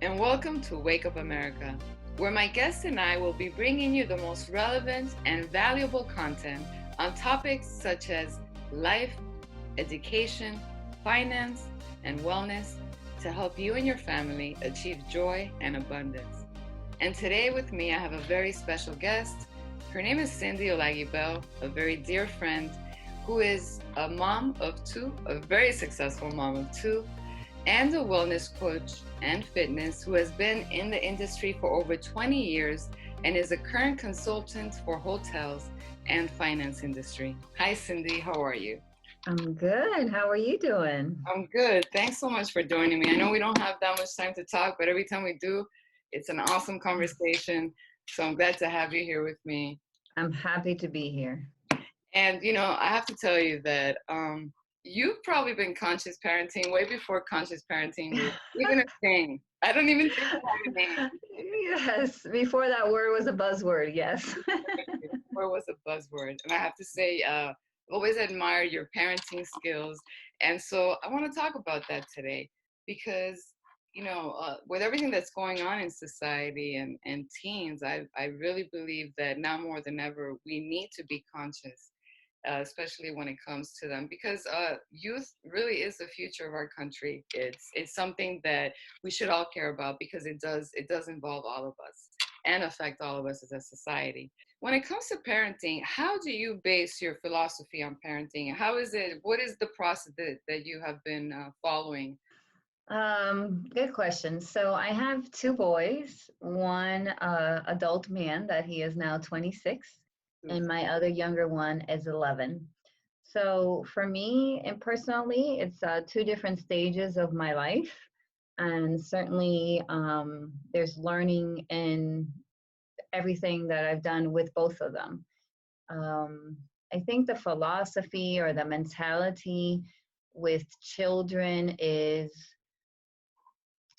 and welcome to Wake Up America, where my guests and I will be bringing you the most relevant and valuable content on topics such as life, education, finance, and wellness to help you and your family achieve joy and abundance. And today with me, I have a very special guest. Her name is Cindy Olaguibel, a very dear friend who is a mom of two, a very successful mom of two, and a wellness coach and fitness who has been in the industry for over 20 years and is a current consultant for hotels and finance industry. Hi, Cindy. How are you? I'm good. How are you doing? I'm good. Thanks so much for joining me. I know we don't have that much time to talk, but every time we do, it's an awesome conversation. So I'm glad to have you here with me. I'm happy to be here. And, I have to tell you that you've probably been conscious parenting way before conscious parenting was even a thing. I don't even think it had a name. Yes, before that word was a buzzword, yes. Before it was a buzzword. And I have to say, always admired your parenting skills. And so I want to talk about that today because, with everything that's going on in society and teens, I really believe that now more than ever, we need to be conscious, especially when it comes to them, because youth really is the future of our country. It's something that we should all care about because it does involve all of us and affect all of us as a society. When it comes to parenting, how do you base your philosophy on parenting? What is the process that you have been following? Good question. So I have two boys, one adult man that he is now 26, and my other younger one is 11. So for me, and personally, it's two different stages of my life. And certainly there's learning in everything that I've done with both of them. Um, I think the philosophy or the mentality with children is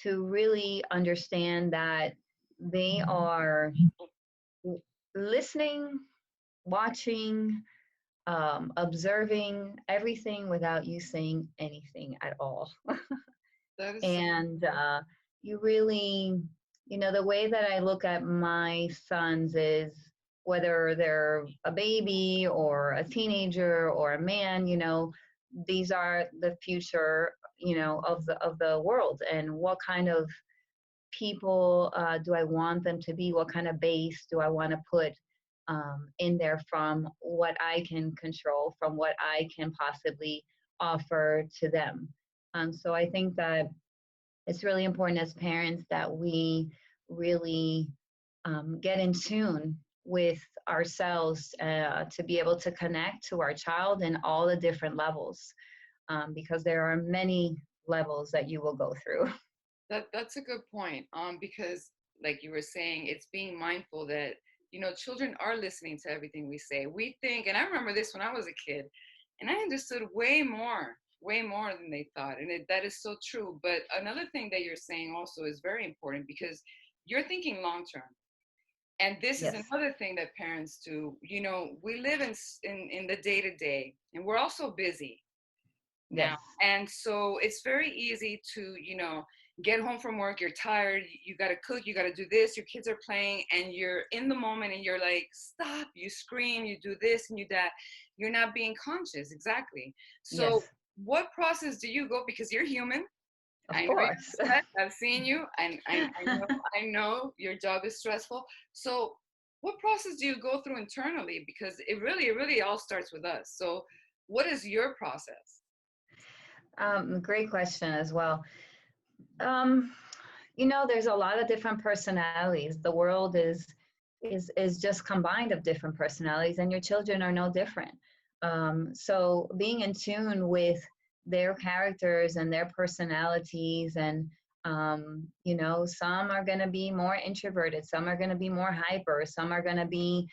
to really understand that they are listening, watching, observing everything without you saying anything at all. That is so. And you really, the way that I look at my sons is whether they're a baby or a teenager or a man, these are the future, of the world. And what kind of people do I want them to be? What kind of base do I want to put in there from what I can control, from what I can possibly offer to them? So I think that it's really important as parents that we really get in tune with ourselves to be able to connect to our child in all the different levels, because there are many levels that you will go through. That's a good point. Because like you were saying, it's being mindful that children are listening to everything we say. We think, and I remember this when I was a kid, and I understood way more than they thought, and that is so true. But another thing that you're saying also is very important because you're thinking long term, and this is Yes. another thing that parents do. We live in the day to day, and we're also busy now. Yes. And so it's very easy to, get home from work, you're tired, you got to cook, you got to do this, your kids are playing, and you're in the moment and you're like, stop, you scream, you do this and you that. You're not being conscious. Exactly. So Yes. what process do you go, because you're human. Of I know you're course. stressed. I've seen you, and I know your job is stressful. So what process do you go through internally? Because it really all starts with us. So what is your process? Great question as well. Um, there's a lot of different personalities. The world is just combined of different personalities, and your children are no different. So being in tune with their characters and their personalities, and some are going to be more introverted, some are going to be more hyper, some are going to be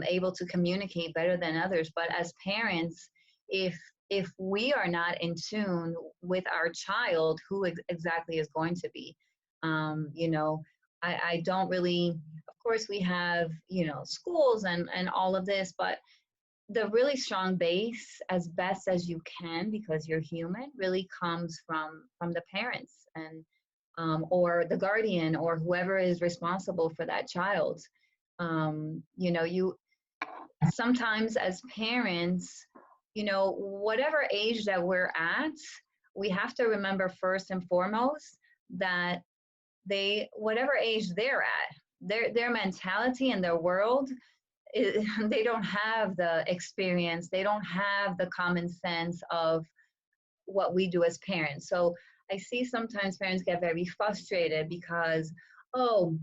able to communicate better than others. But as parents, if if we are not in tune with our child, who exactly is going to be? You know, I don't really, of course, we have, schools and all of this, but the really strong base, as best as you can, because you're human, really comes from the parents. And or the guardian or whoever is responsible for that child. You sometimes as parents, whatever age that we're at, we have to remember first and foremost that whatever age they're at, their mentality and their world, they don't have the experience, they don't have the common sense of what we do as parents. So I see sometimes parents get very frustrated because, oh,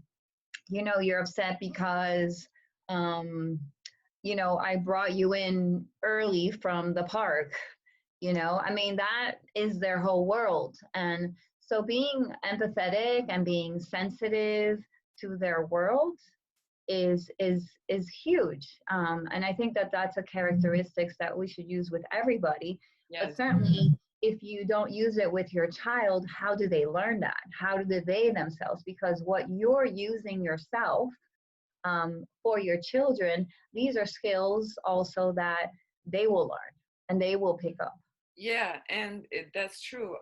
you're upset because, um, I brought you in early from the park. I mean, that is their whole world. And so being empathetic and being sensitive to their world is huge. And I think that that's a characteristics that we should use with everybody. But Yes. certainly, if you don't use it with your child, how do they learn that? How do they themselves? Because what you're using yourself for your children, these are skills also that they will learn and they will pick up. Yeah, and that's true.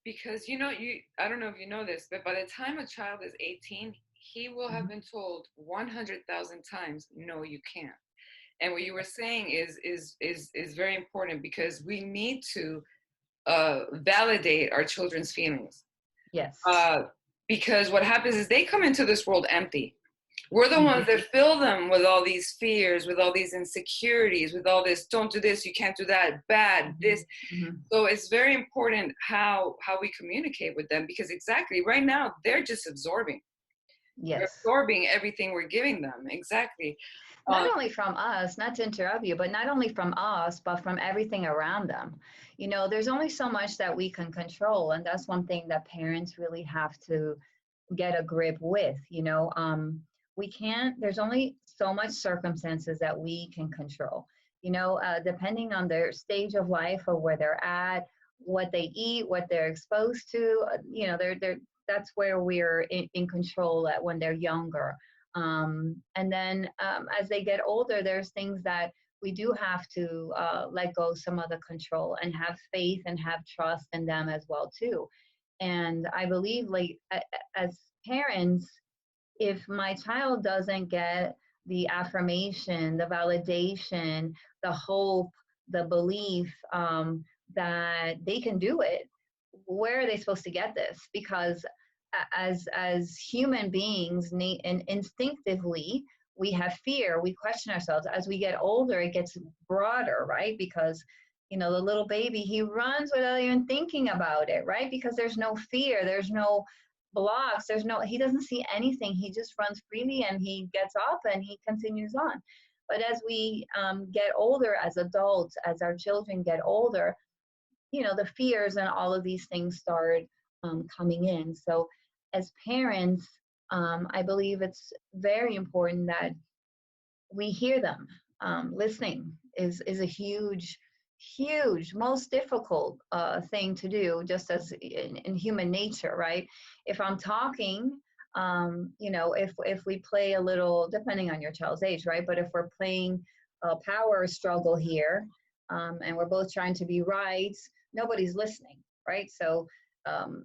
Because I don't know if you know this, but by the time a child is 18, he will have Mhm. been told 100,000 times, no, you can't. And what you were saying is very important because we need to validate our children's feelings. Yes. Uh, because what happens is they come into this world empty. We're the ones Mhm. that fill them with all these fears, with all these insecurities, with all this, don't do this, you can't do that, bad, this. Mhm. Mhm. So it's very important how we communicate with them because exactly right now they're just absorbing. They're Yes. absorbing everything we're giving them. Exactly. Not Um, only from us, not to interrupt you, but not only from us, but from everything around them. There's only so much that we can control. And that's one thing that parents really have to get a grip with. We can't, there's only so much circumstances that we can control. Depending on their stage of life or where they're at, what they eat, what they're exposed to, they're that's where we're in control at when they're younger. And then as they get older, there's things that we do have to let go some of the control and have faith and have trust in them as well too. And I believe, like, as parents, if my child doesn't get the affirmation, the validation, the hope, the belief that they can do it, where are they supposed to get this? Because as human beings, and instinctively, we have fear. We question ourselves. As we get older, it gets broader, right? Because the little baby, he runs without even thinking about it, right? Because there's no fear, there's no blocks, he doesn't see anything. He just runs freely and he gets up and he continues on. But as we get older, as adults, as our children get older, the fears and all of these things start coming in. So as parents, I believe it's very important that we hear them. Listening is a huge, most difficult thing to do, just as in human nature, right? If I'm talking, if we play a little, depending on your child's age, right? But if we're playing a power struggle here, and we're both trying to be right, nobody's listening, right? So um,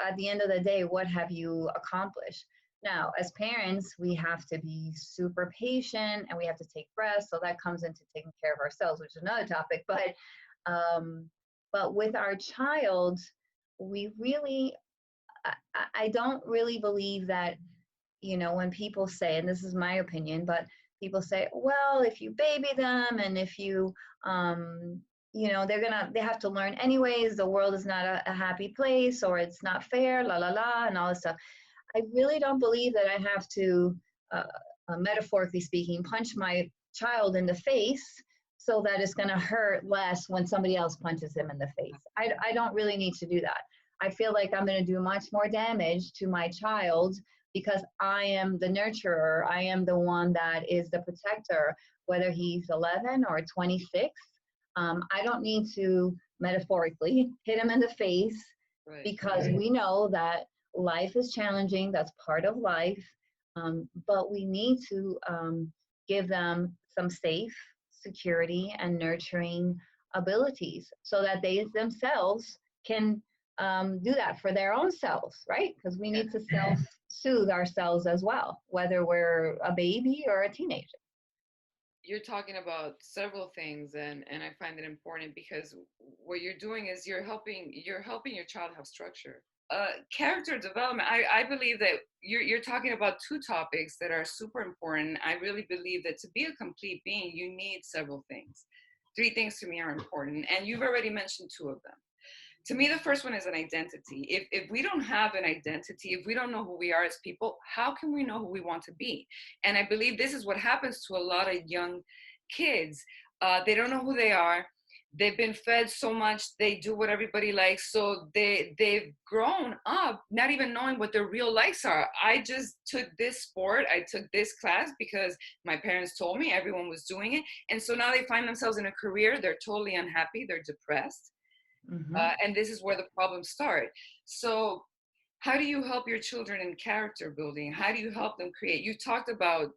at the end of the day, what have you accomplished? Now, as parents, we have to be super patient and we have to take breaths. So that comes into taking care of ourselves, which is another topic. Um, but with our child, we really, I don't really believe that, when people say, and this is my opinion, but people say, well, if you baby them and if you, they have to learn anyways, the world is not a happy place or it's not fair, la, la, la, and all this stuff. I really don't believe that I have to, metaphorically speaking, punch my child in the face so that it's going to hurt less when somebody else punches him in the face. I don't really need to do that. I feel like I'm going to do much more damage to my child because I am the nurturer. I am the one that is the protector, whether he's 11 or 26. I don't need to metaphorically hit him in the face right. because we know that life is challenging. That's part of life. But we need to give them some safe, security, and nurturing abilities so that they themselves can do that for their own selves, right? Because we Yeah. need to self-soothe ourselves as well, whether we're a baby or a teenager. You're talking about several things, and I find it important because what you're doing is you're helping your child have structure. Character development. I believe that you're talking about two topics that are super important. I really believe that to be a complete being, you need several things. Three things to me are important, and you've already mentioned two of them. To me, the first one is an identity. If we don't have an identity, if we don't know who we are as people, how can we know who we want to be? And I believe this is what happens to a lot of young kids. They don't know who they are. They've been fed so much, they do what everybody likes, so they've grown up not even knowing what their real likes are. I just took this sport, I took this class because my parents told me everyone was doing it, and so now they find themselves in a career, they're totally unhappy, they're depressed, Mm-hmm. and this is where the problems start. So, how do you help your children in character building? How do you help them create? You talked about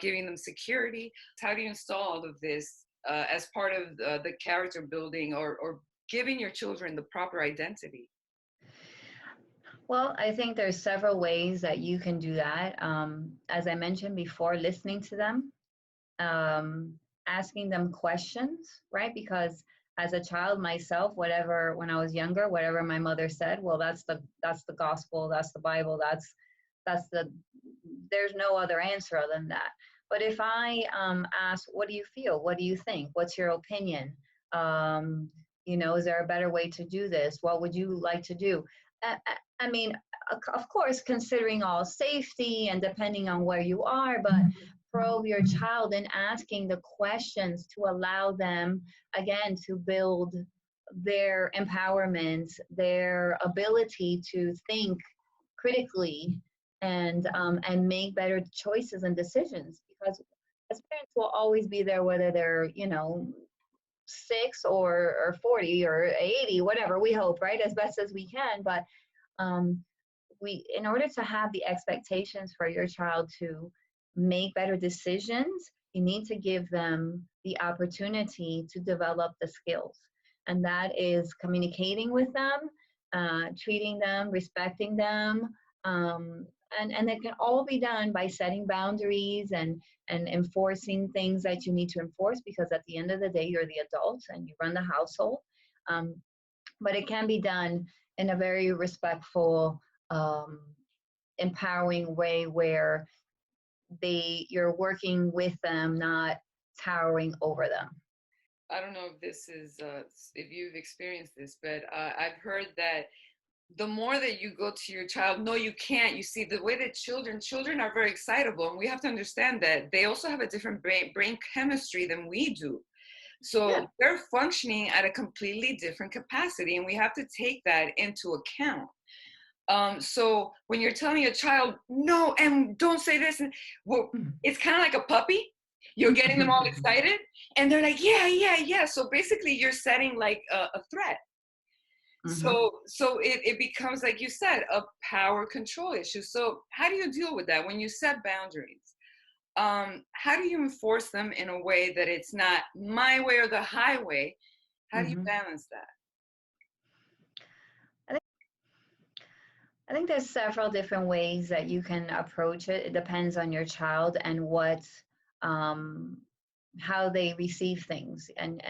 giving them security. How do you install all of this as part of the character building, or giving your children the proper identity? Well, I think there's several ways that you can do that. As I mentioned before, listening to them, um, asking them questions, right? Because as a child myself, whatever when I was younger, whatever my mother said, well, that's the gospel, that's the Bible, that's the there's no other answer other than that. But if I ask, what do you feel? What do you think? What's your opinion? Um, is there a better way to do this? What would you like to do? I mean, of course, considering all safety and depending on where you are, but probe your child in asking the questions to allow them, again, to build their empowerment, their ability to think critically and make better choices and decisions. Because as parents, will always be there, whether they're 6 or 40 or 80, whatever we hope, right, as best as we can. But um, in order to have the expectations for your child to make better decisions, you need to give them the opportunity to develop the skills. And that is communicating with them, treating them, respecting them. Um, and it can all be done by setting boundaries and enforcing things that you need to enforce, because at the end of the day, you're the adults and you run the household. Um, but it can be done in a very respectful, um, empowering way where you're working with them, not towering over them. I don't know if this is if you've experienced this, but I've heard that the more that you go to your child, no, you can't. You see, the way that children are very excitable, and we have to understand that they also have a different brain chemistry than we do. Yeah. So they're functioning at a completely different capacity, and we have to take that into account. So when you're telling a child, no, and don't say this, and well, it's kind of like a puppy. You're getting them all excited, and they're like, yeah, yeah, yeah. So basically, you're setting like a threat. Mm-hmm. So it becomes, like you said, a power control issue. So how do you deal with that when you set boundaries? How do you enforce them in a way that it's not my way or the highway? How do you Mm-hmm. balance that? I think I think there's several different ways that you can approach it. It depends on your child and um, how they receive things. And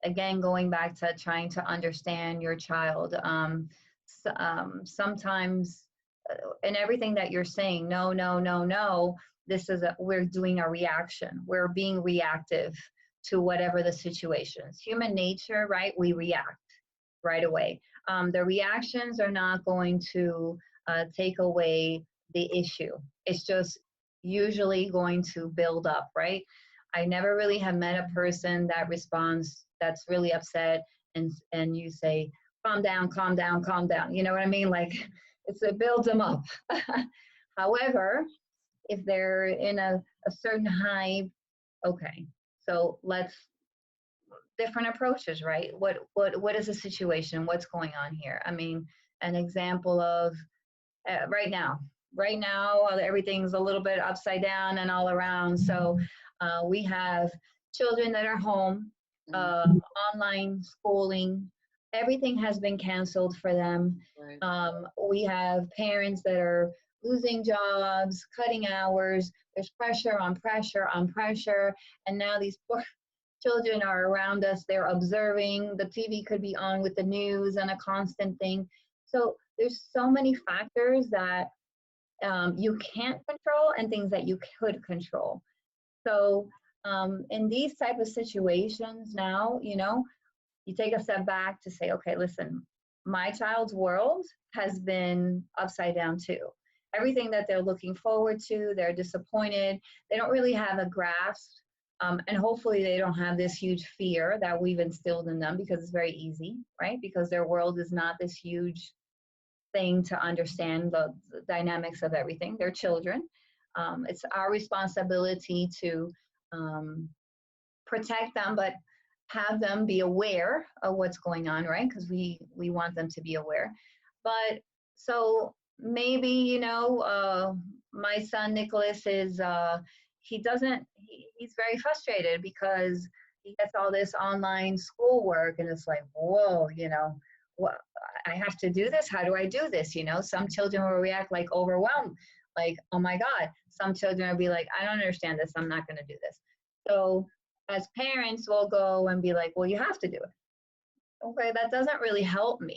again, going back to trying to understand your child. Sometimes, in everything that you're saying, no, no, no, no. We're doing a reaction. We're being reactive to whatever the situation is. Human nature, right? We react right away. The reactions are not going to take away the issue. It's just usually going to build up, right? I never really have met a person that responds that's really upset and you say, calm down, calm down, calm down. You know what I mean? Like it builds them up. However, if they're in a certain high, okay, so let's different approaches, right? What is the situation? What's going on here? I mean, an example of right now. Right now, everything's a little bit upside down and all around. So we have children that are home, Mhm. online schooling. everything has been canceled for them. Right. We have parents that are losing jobs, cutting hours. There's pressure on pressure on pressure. And now these poor children are around us. They're observing. The TV could be on with the news and a constant thing. So there's so many factors that you can't control and things that you could control. So in these type of situations now, you take a step back to say, okay, listen, my child's world has been upside down too. Everything that they're looking forward to, they're disappointed. They don't really have a grasp. And hopefully they don't have this huge fear that we've instilled in them, because it's very easy, right? Because their world is not this huge thing to understand the dynamics of everything. They're children. It's our responsibility to um, protect them, but have them be aware of what's going on, right? Because we want them to be aware. But so maybe my son Nicholas is he's very frustrated because he gets all this online schoolwork, and it's like, whoa, what, I have to do this. How do I do this? Some children will react like overwhelmed, like, oh my God. Some children will be like, I don't understand this. I'm not going to do this. So as parents, we'll go and be like, well, you have to do it. Okay, that doesn't really help me.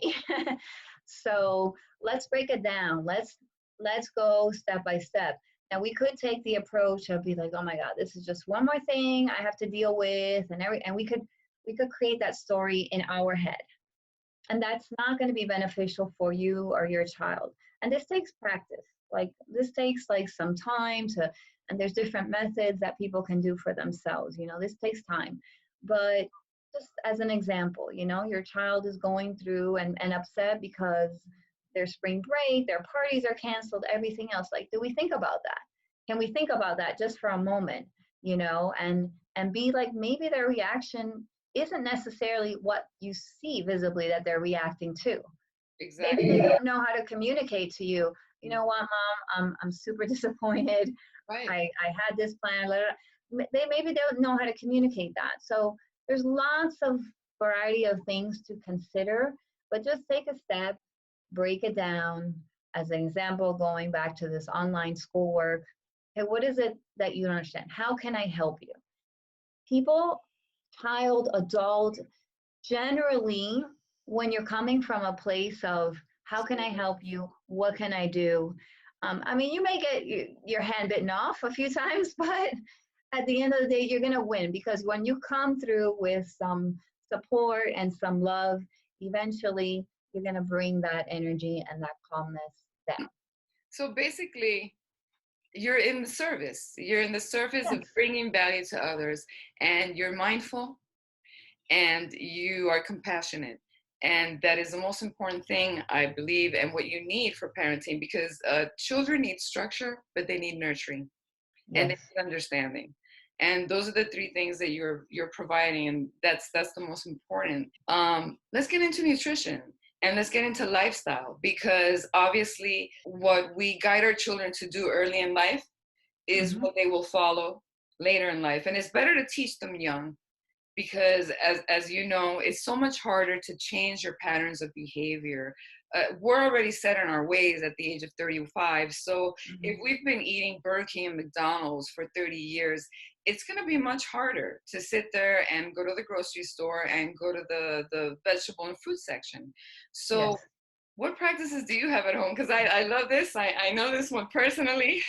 So let's break it down. Let's go step by step. Now we could take the approach of be like, oh my God, this is just one more thing I have to deal with, and we could create that story in our head. And that's not going to be beneficial for you or your child. And this takes practice. Like this takes like some time to, and there's different methods that people can do for themselves. This takes time. But just as an example, your child is going through and upset because their spring break, their parties are canceled, everything else. Like, do we think about that? Can we think about that just for a moment, and be like, maybe their reaction isn't necessarily what you see visibly that they're reacting to. Maybe they Exactly. don't know how to communicate to you. You know what, mom, I'm super disappointed. Right. I had this plan. They maybe don't know how to communicate that. So there's lots of variety of things to consider, but just take a step, break it down. As an example, going back to this online schoolwork, okay, what is it that you don't understand? How can I help you? People, child, adult, generally, when you're coming from a place of how can I help you? What can I do? I mean, you may get your hand bitten off a few times, but at the end of the day, you're going to win, because when you come through with some support and some love, eventually you're going to bring that energy and that calmness down. So basically, you're in the service. You're in the service of Yes. bringing value to others, and you're mindful and you are compassionate. And that is the most important thing, I believe, and what you need for parenting, because children need structure, but they need nurturing and they Yes. need understanding. And those are the three things that you're providing, and that's the most important. Let's get into nutrition and let's get into lifestyle, because obviously what we guide our children to do early in life is Hmm. what they will follow later in life. And it's better to teach them young, because as you know, it's so much harder to change your patterns of behavior. We're already set in our ways at the age of 35. So if Hmm. we've been eating Burger King and McDonald's for 30 years, it's going to be much harder to sit there and go to the grocery store and go to the vegetable and fruit section. So Yes. what practices do you have at home? Because I love this. I know this one personally.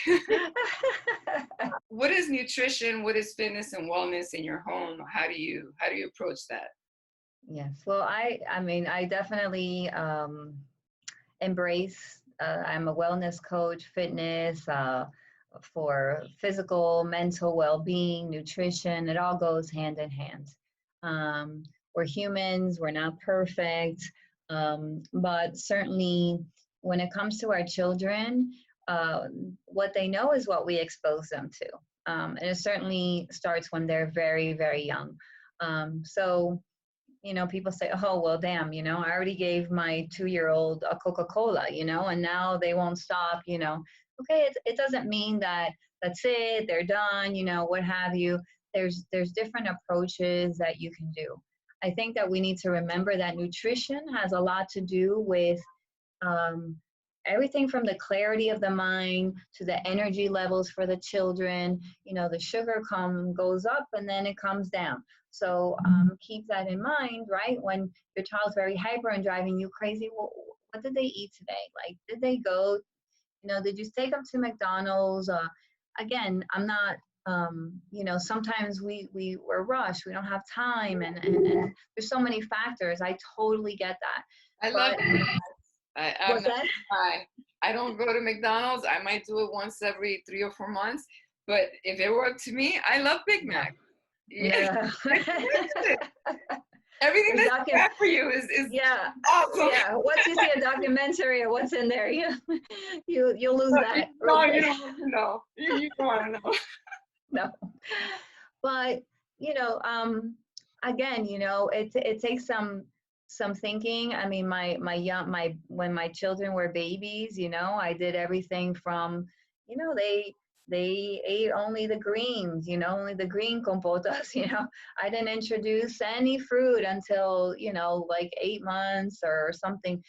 What is nutrition? What is fitness and wellness in your home? How do you approach that? Yes. Well, I mean, I definitely embrace. I'm a wellness coach, fitness for physical, mental well-being, nutrition. It all goes hand in hand. We're humans. We're not perfect, but certainly when it comes to our children, uh, what they know is what we expose them to, and it certainly starts when they're very, very young. So people say, oh, well, damn, I already gave my 2-year-old a Coca-Cola, and now they won't stop, Okay, it doesn't mean that that's it, they're done, what have you. There's different approaches that you can do. I think that we need to remember that nutrition has a lot to do with um, everything from the clarity of the mind to the energy levels for the children. The sugar goes up and then it comes down. So keep that in mind, right? When your child's very hyper and driving you crazy, well, what did they eat today? Like, did they go, did you take them to McDonald's? Again, I'm not, sometimes we're rushed, we don't have time, and there's so many factors. I totally get that. I love But I'm was not that? gonna lie. I don't go to McDonald's. I might do it once every 3 or 4 months. But if it were up to me, I love Big No. Mac. Yeah, No. it's delicious. Everything There's that's bad for you is yeah, awesome. yeah. Once you see a documentary of what's in there, you'll lose that real No, you quick. don't want to know. You don't want to know. No. But again, it takes some thinking. I mean, my when my children were babies, I did everything from, they ate only the greens, only the green compotas. I didn't introduce any fruit until, like 8 months or something,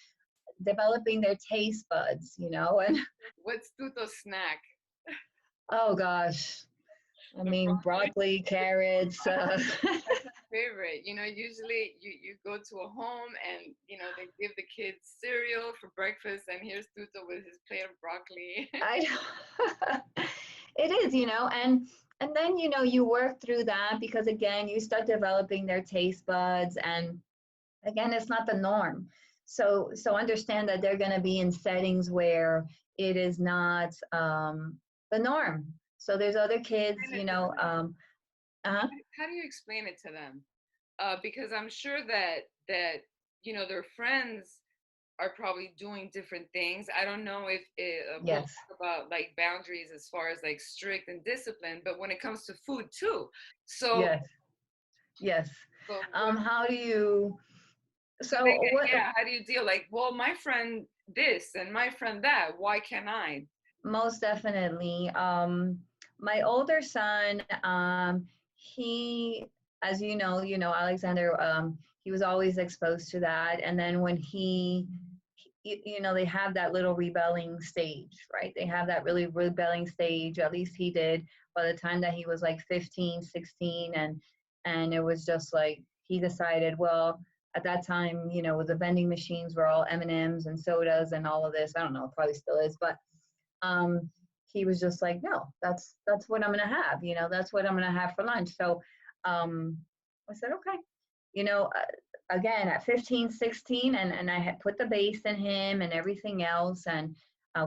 developing their taste buds, and What's Tuto's snack? oh gosh, I The mean, broccoli? broccoli, carrots. That's my favorite. Usually you go to a home and they give the kids cereal for breakfast, and here's Tuto with his plate of broccoli. I it is, and then you work through that because again you start developing their taste buds, and again it's not the norm. So understand that they're going to be in settings where it is not the norm. So there's other kids, uh-huh. How do you explain it to them? Because I'm sure that their friends are probably doing different things. I don't know if we'll Yes, talk about like boundaries as far as like strict and discipline, but when it comes to food too. So, yes, yes. so what? How do you, So they so what, yeah. How do you deal? Like, well, my friend this and my friend that. Why can't I? most definitely. My older son, he, as Alexander, he was always exposed to that. And then when they have that little rebelling stage, right? They have that really rebelling stage. At least he did by the time that he was like 15, 16. And it was just like, he decided, well, at that time, the vending machines were all M&Ms and M's and sodas and all of this. I don't know, it probably still is, but um, he was just like, no, that's what I'm gonna have. That's what I'm gonna have for lunch. So I said, okay. Again at 15, 16, and I had put the base in him and everything else, and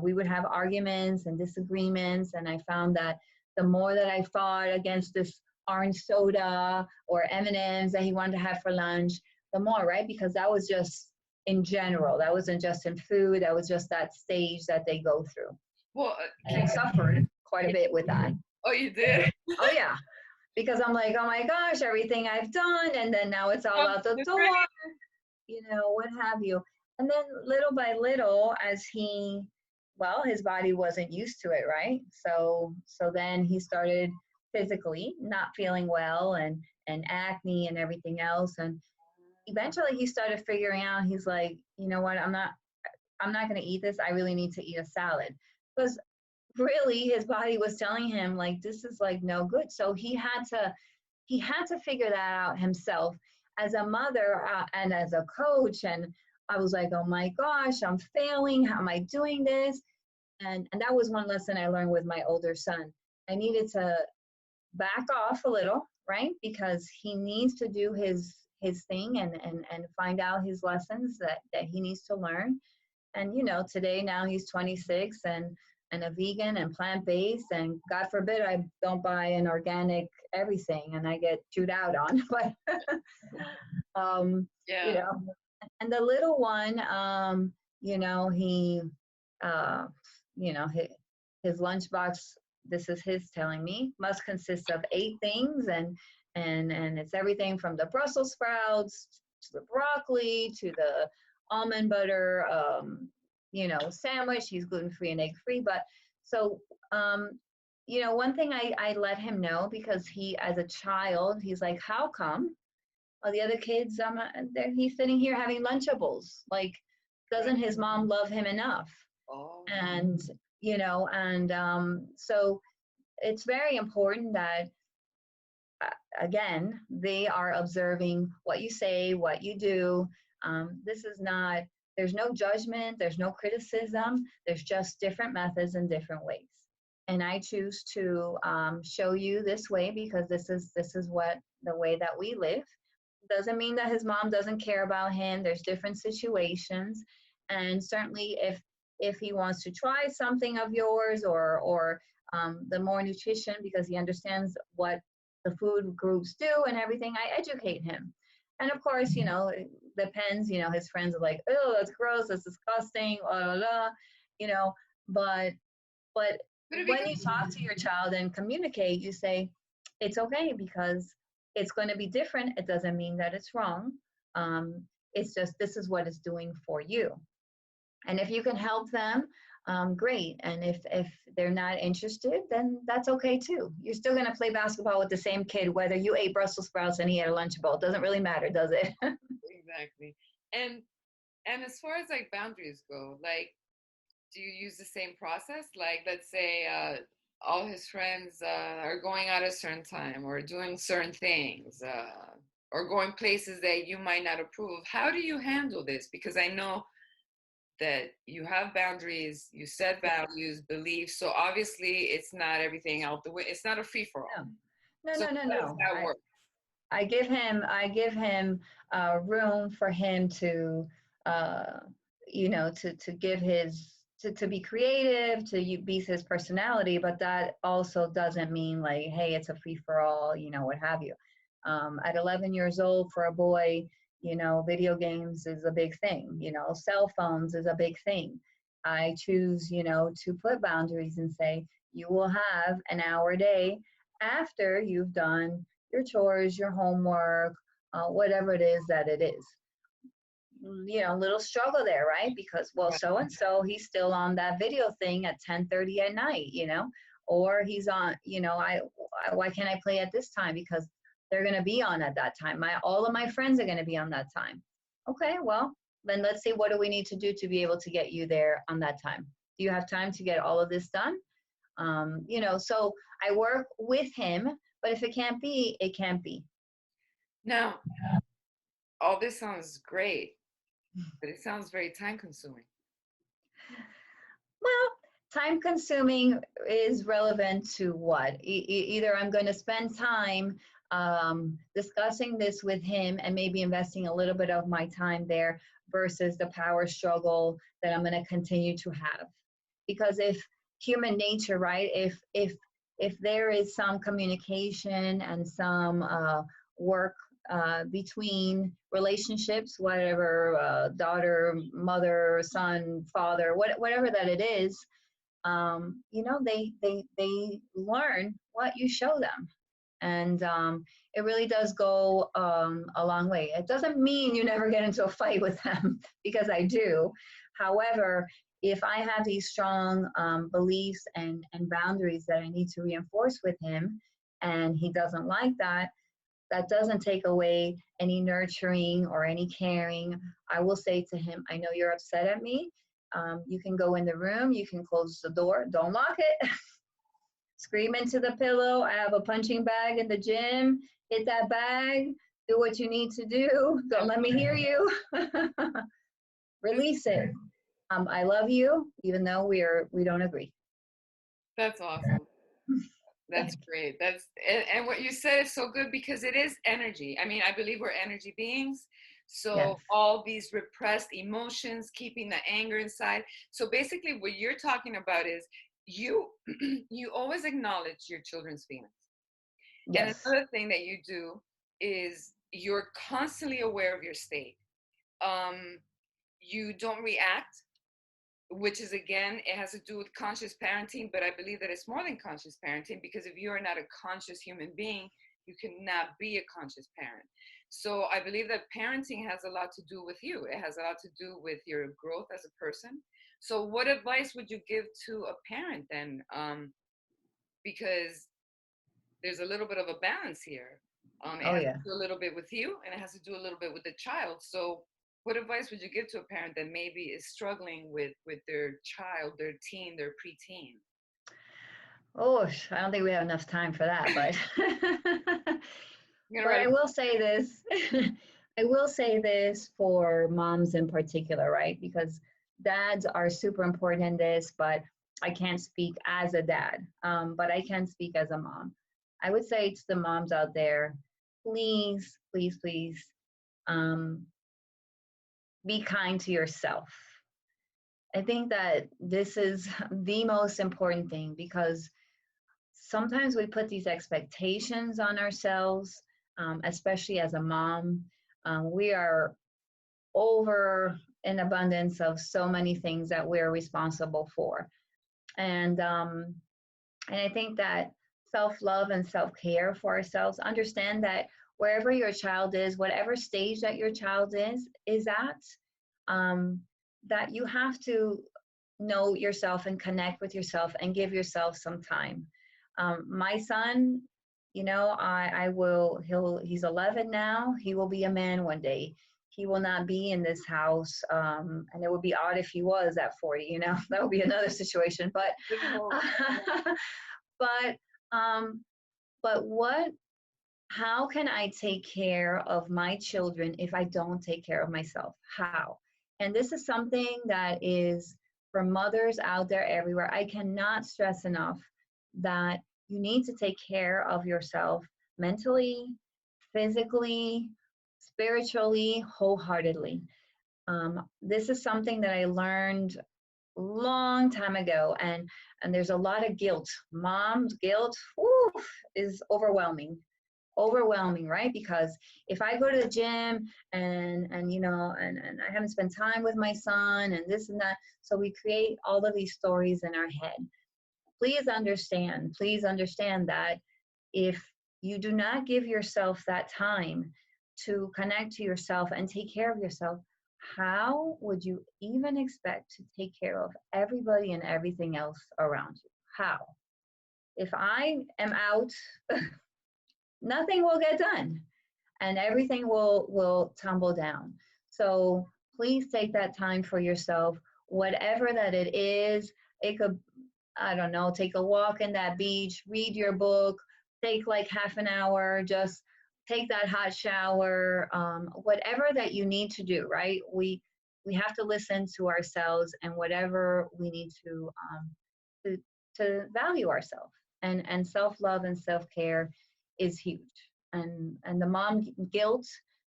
we would have arguments and disagreements, and I found that the more that I fought against this orange soda or M&Ms that he wanted to have for lunch, the more, right? Because that was just in general. That wasn't just in food. That was just that stage that they go through. Well, And I suffered quite a bit with that. oh, you did. Oh yeah, because I'm like, oh my gosh, everything I've done, and then now it's all out the door, what have you. And then little by little, as his body wasn't used to it, right? So then he started physically not feeling well, and acne and everything else, and eventually he started figuring out. He's like, you know what, I'm not going to eat this. I really need to eat a salad, because really his body was telling him like this is like no good. So he had to figure that out himself as a mother, and as a coach. And I was like, oh my gosh, I'm failing. How am I doing this? And that was one lesson I learned with my older son. I needed to back off a little, right? Because he needs to do his thing, and find out his lessons that he needs to learn. And today, now he's 26 and a vegan and plant-based, and God forbid I don't buy an organic everything and I get chewed out on. But you Yeah. know and the little one, he his lunchbox, this is his telling me, must consist of 8 things, and it's everything from the Brussels sprouts to the broccoli to the almond butter sandwich. He's gluten-free and egg-free. But so one thing I let him know, because he, as a child, he's like, how come Well, the other kids, he's sitting here having Lunchables. Like, Right. doesn't his mom love him enough? Oh, And, so it's very important that, again, they are observing what you say, what you do. This is not, there's no judgment, there's no criticism, there's just different methods and different ways. And I choose to show you this way because this is what the way that we live. Doesn't mean that his mom doesn't care about him. There's different situations, and certainly if he wants to try something of yours or the more nutrition because he understands what the food groups do and everything, I educate him. And of course, it depends. His friends are like, "Oh, that's gross. That's disgusting." Blah blah blah. You know, but but but it when becomes you talk to your child and communicate, you say, it's okay because it's going to be different. It doesn't mean that it's wrong. It's just this is what it's doing for you. And if you can help them, great. And if they're not interested, then that's okay too. You're still going to play basketball with the same kid, whether you ate Brussels sprouts and he had a Lunchable. It doesn't really matter, does it? exactly. And as far as like boundaries go, like, do you use the same process? Like, let's say all his friends are going out at a certain time or doing certain things or going places that you might not approve of. How do you handle this? Because I know that you have boundaries, you set values, beliefs. So obviously, it's not everything out the way. It's not a free for all. No, no, So no, no, how does no. that work? I give him room for him to uh, to give his to be creative, to be his personality, but that also doesn't mean like, hey, it's a free for all, what have you. At 11 years old, for a boy, video games is a big thing. Cell phones is a big thing. I choose, to put boundaries and say you will have an hour a day after you've done your chores, your homework, whatever it is that it is. Little struggle there, right? Because, well, Right. so and so, he's still on that video thing at 10:30 at night, or he's on, why can't I play at this time? Because they're going to be on at that time. All of my friends are going to be on that time. Okay, well, then let's see, what do we need to do to be able to get you there on that time? Do you have time to get all of this done? So I work with him, but if it can't be, it can't be. Now, all this sounds great, but it sounds very time consuming. Well, time consuming is relevant to what? Either I'm going to spend time discussing this with him and maybe investing a little bit of my time there versus the power struggle that I'm going to continue to have. Because if human nature, right? If there is some communication and some work between relationships, whatever, daughter, mother, son, father, whatever that it is, they learn what you show them, and it really does go a long way. It doesn't mean you never get into a fight with them because I do. However, if I have these strong beliefs and boundaries that I need to reinforce with him, and he doesn't like that, that doesn't take away any nurturing or any caring. I will say to him, I know you're upset at me. You can go in the room, you can close the door, don't lock it. Scream into the pillow. I have a punching bag in the gym. Hit that bag. Do what you need to do. Don't let me hear you. Release it. I love you, even though we don't agree. That's awesome. That's Thank great. And what you said is so good because it is energy. I mean, I believe we're energy beings. you. Yes. So all these repressed emotions, keeping the anger inside. So basically what you're talking about is you you always acknowledge your children's feelings. And Yes. another thing that you do is you're constantly aware of your state. Um, you don't react, which is, again, it has to do with conscious parenting, but I believe that it's more than conscious parenting, because if you are not a conscious human being, you cannot be a conscious parent. So I believe that parenting has a lot to do with you. It has a lot to do with your growth as a person. So what advice would you give to a parent then? Because there's a little bit of a balance here. It Oh has yeah. to do a little bit with you, and it has to do a little bit with the child. So what advice would you give to a parent that maybe is struggling with their child, their teen, their preteen? Oh, I don't think we have enough time for that, but You're gonna but write I a will book. say this. I will say this for moms in particular, right? Because dads are super important in this, but I can't speak as a dad, but I can speak as a mom. I would say to the moms out there, please, please, please, um, be kind to yourself. I think that this is the most important thing because sometimes we put these expectations on ourselves, especially as a mom. We are over an abundance of so many things that we're responsible for. And, um, and I think that self love and self care for ourselves, understand that wherever your child is, whatever stage that your child is at, um, that you have to know yourself and connect with yourself and give yourself some time. My son, he's 11 now. He will be a man one day. He will not be in this house. And it would be odd if he was at 40, that would be another situation. But, Let's hope. but, um, but how can I take care of my children if I don't take care of myself? How? And this is something that is for mothers out there everywhere. I cannot stress enough that you need to take care of yourself mentally, physically, spiritually, wholeheartedly. This is something that I learned long time ago, and there's a lot of guilt. Mom's guilt, whew, is overwhelming, right? Because if I go to the gym and I haven't spent time with my son and this and that, so we create all of these stories in our head. Please understand that if you do not give yourself that time to connect to yourself and take care of yourself, how would you even expect to take care of everybody and everything else around you? How? If I am out, nothing will get done and everything will tumble down. So please take that time for yourself, whatever that it is. It could, I don't know, take a walk in that beach, read your book, take like half an hour, just take that hot shower, whatever that you need to do, right? We have to listen to ourselves and whatever we need to to value ourselves. And self-love and self-care is huge. And the mom guilt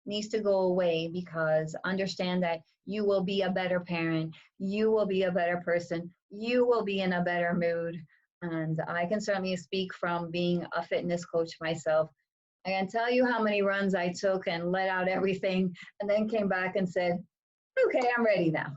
needs to go away, because understand that you will be a better parent, you will be a better person, you will be in a better mood. And I can certainly speak from being a fitness coach myself. I can tell you how many runs I took and let out everything and then came back and said, okay, I'm ready now.